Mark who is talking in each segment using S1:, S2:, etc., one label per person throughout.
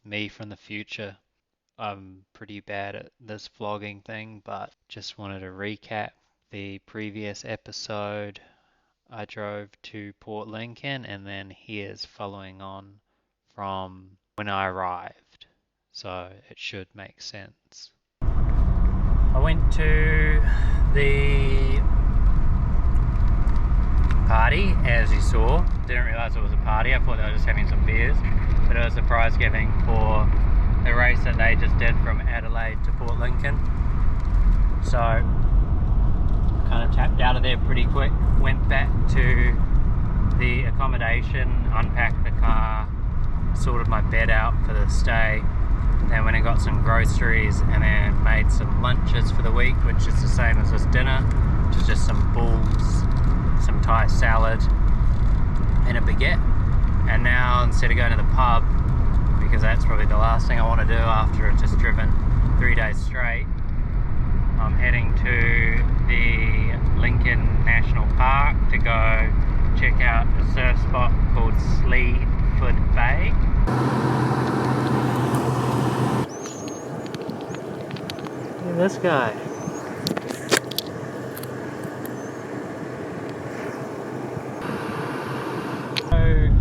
S1: me from the future. I'm pretty bad at this vlogging thing, but just wanted to recap the previous episode. I drove to Port Lincoln, and then here's following on from when I arrived, so it should make sense. I went to the party, as you saw. Didn't realise it was a party. I thought they were just having some beers, but it was a prize giving for the race that they just did from Adelaide to Port Lincoln. So kind of tapped out of there pretty quick, went back to the accommodation, unpacked the car, sorted my bed out for the stay, then went and got some groceries, and then made some lunches for the week, which is the same as this dinner, which is just some balls, some Thai salad and a baguette. And now, instead of going to the pub, because that's probably the last thing I want to do after I've just driven 3 days straight, I'm heading to the Lincoln National Park to go check out a surf spot called Sleaford Bay. Look at this guy.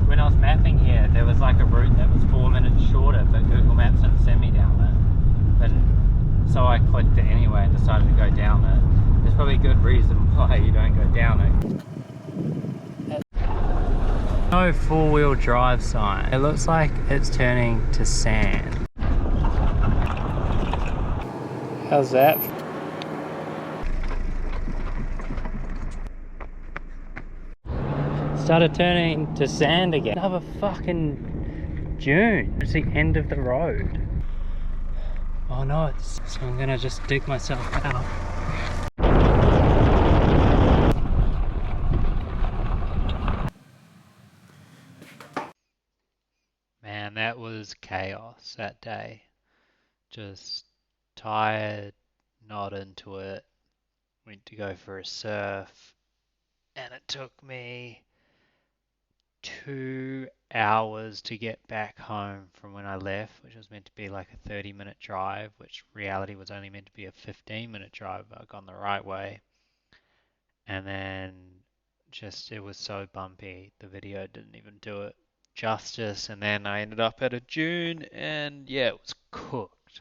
S1: When I was mapping here, there was like a route that was 4 minutes shorter, but Google Maps didn't send me down it. But so I clicked it anyway and decided to go down it. There's probably a good reason why you don't go down it. No four-wheel drive sign. It looks like it's turning to sand. How's that? Started turning to sand again. Another fucking dune. It's the end of the road. Oh no, so I'm gonna just dig myself out. Man, that was chaos that day. Just tired, not into it. Went to go for a surf, and it took me 2 hours to get back home from when I left, which was meant to be like a 30-minute drive, which reality was only meant to be a 15-minute drive if I'd gone the right way. And then just, it was so bumpy, the video didn't even do it justice, and then I ended up at a dune, and yeah, it was cooked.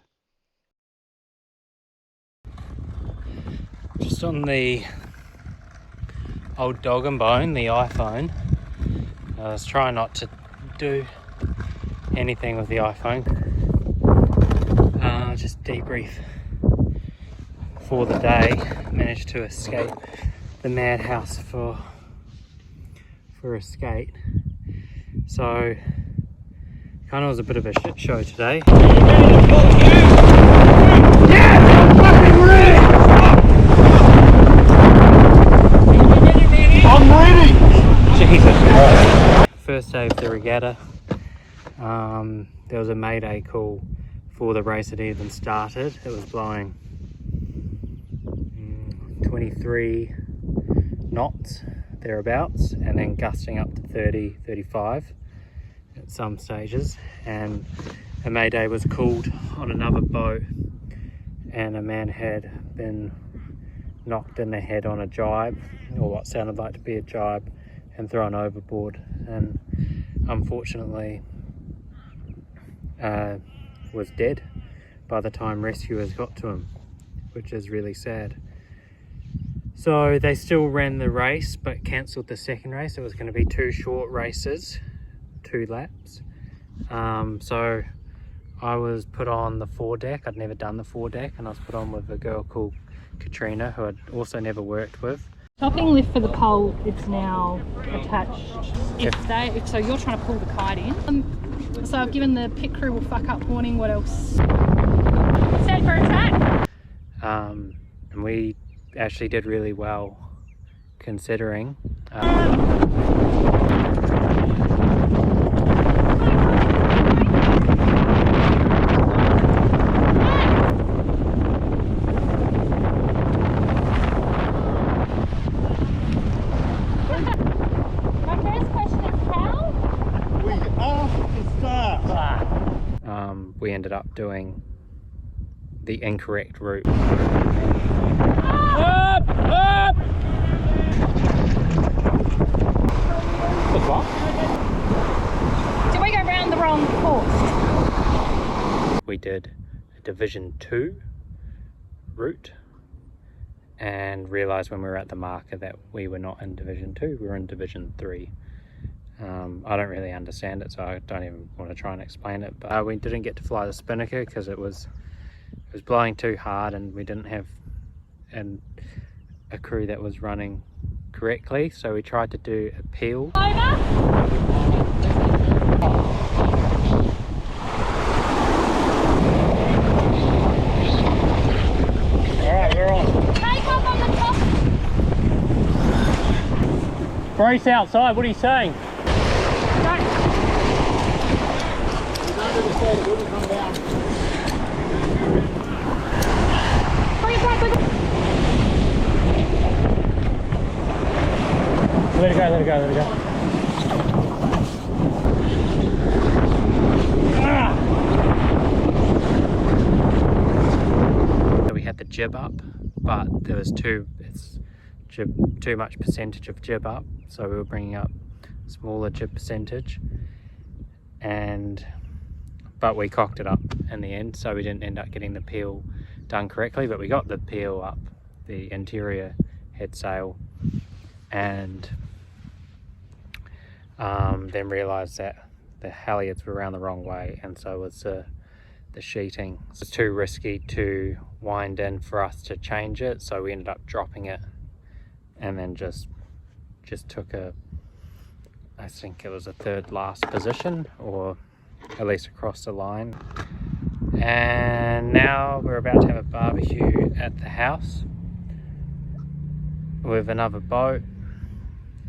S1: Just on the old dog and bone, the iPhone. I was trying not to do anything with the iPhone. Just debrief for the day. Managed to escape the madhouse for a skate. So kind of was a bit of a shit show today. Yeah, I'm fucking ready. I'm ready. Jesus Christ. First day of the regatta. There was a mayday call before the race had even started. It was blowing 23 knots thereabouts, and then gusting up to 30, 35 at some stages. And a mayday was called on another boat, and a man had been knocked in the head on a jibe, or what sounded like to be a jibe, and thrown overboard, and unfortunately was dead by the time rescuers got to him, which is really sad. So they still ran the race but cancelled the second race. It was going to be 2 short races, 2 laps. So I was put on the foredeck. I'd never done the foredeck, and I was put on with a girl called Katrina, who I'd also never worked with.
S2: Stopping lift for the pole, it's now attached. So you're trying to pull the kite in. So I've given the pit crew will fuck up warning. What else? Set for attack.
S1: And we actually did really well, considering. we ended up doing the incorrect route.
S3: Up! Up! What?
S2: Did we go round the wrong course?
S1: We did a Division 2 route and realised when we were at the marker that we were not in Division 2, we were in Division 3. I don't really understand it, so I don't even want to try and explain it, but we didn't get to fly the spinnaker because it was blowing too hard and we didn't have a crew that was running correctly, so we tried to do a peel.
S2: Over.
S3: Brace outside, what are you saying? Let it go, let it go, let it go.
S1: So we had the jib up, but there was too much percentage of jib up, so we were bringing up smaller jib percentage, but we cocked it up in the end, so we didn't end up getting the peel done correctly, but we got the peel up, the interior head sail, and then realised that the halyards were around the wrong way, and so was the sheeting. It was too risky to wind in for us to change it, so we ended up dropping it and then just took I think it was a third last position, or at least across the line. And now we're about to have a barbecue at the house with another boat,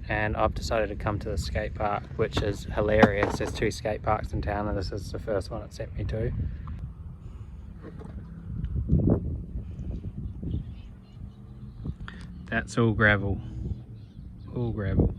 S1: and I've decided to come to the skate park, which is hilarious. There's 2 skate parks in town and this is the first one it sent me to. That's all gravel. All gravel.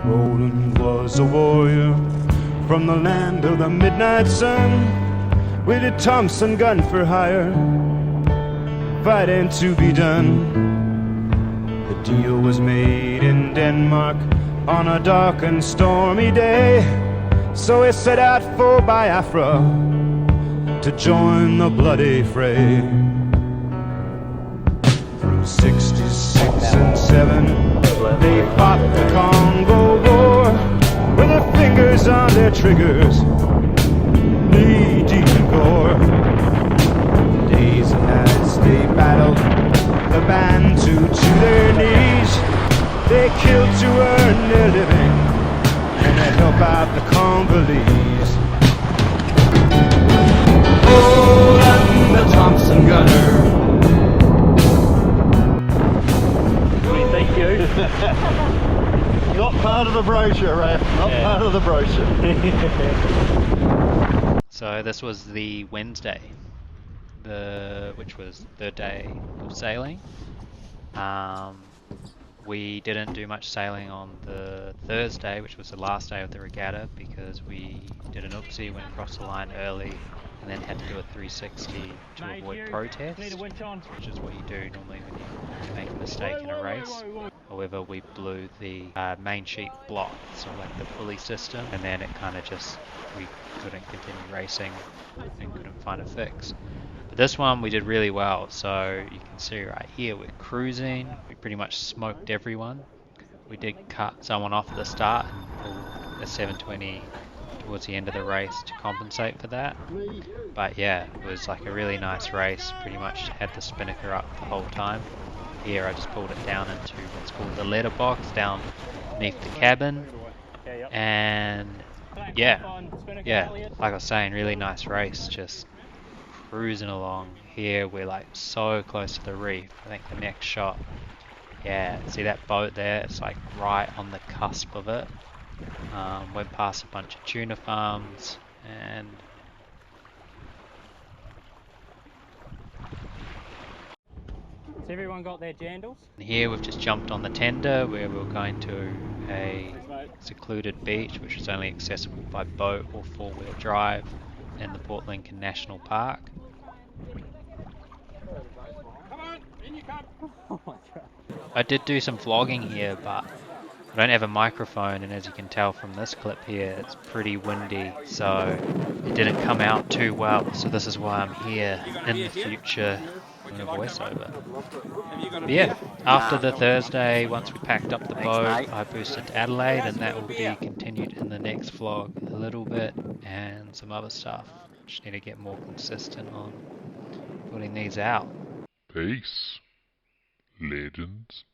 S4: Roland was a warrior from the land of the midnight sun, with a Thompson gun for hire, fighting to be done. The deal was made in Denmark on a dark and stormy day, so he set out for Biafra to join the bloody fray. Through 66 and 7, they fought the Congo War, with their fingers on their triggers, knee deep in gore. Days and nights they battled the Bantu to their knees. They killed to earn their living and to help out the Congolese. Oh, I'm the Thompson gunner.
S3: Thank you.
S5: Not part of the brochure, Raf. Not part of the brochure.
S1: So this was the Wednesday, which was the day of sailing. We didn't do much sailing on the Thursday, which was the last day of the regatta, because we did an oopsie, went across the line early, and then had to do a 360 to avoid protest, which is what you do normally when you make a mistake in a race. However, we blew the main sheet block, so like the pulley system, and then it kind of just, we couldn't continue racing and couldn't find a fix. But this one we did really well, so you can see right here we're cruising, we pretty much smoked everyone. We did cut someone off at the start and pulled a 720 towards the end of the race to compensate for that. But yeah, it was like a really nice race, pretty much had the spinnaker up the whole time. Here I just pulled it down into what's called the letterbox down beneath the cabin, and yeah, like I was saying, really nice race, just cruising along. Here we're like so close to the reef. I think the next shot Yeah, see that boat there? It's like right on the cusp of it. Went past a bunch of tuna farms and
S3: Has everyone got their jandals?
S1: here we've just jumped on the tender where we're going to a secluded beach which is only accessible by boat or four-wheel drive in the Port Lincoln National Park.
S3: Come on, in you come. Oh my god.
S1: I did do some vlogging here, but I don't have a microphone, and as you can tell from this clip here, it's pretty windy, so it didn't come out too well. So this is why I'm here in the future doing a voiceover. But yeah, after the Thursday, once we packed up the boat, I boosted to Adelaide, and that will be continued in the next vlog a little bit, and some other stuff. Just need to get more consistent on putting these out.
S6: Peace, legends.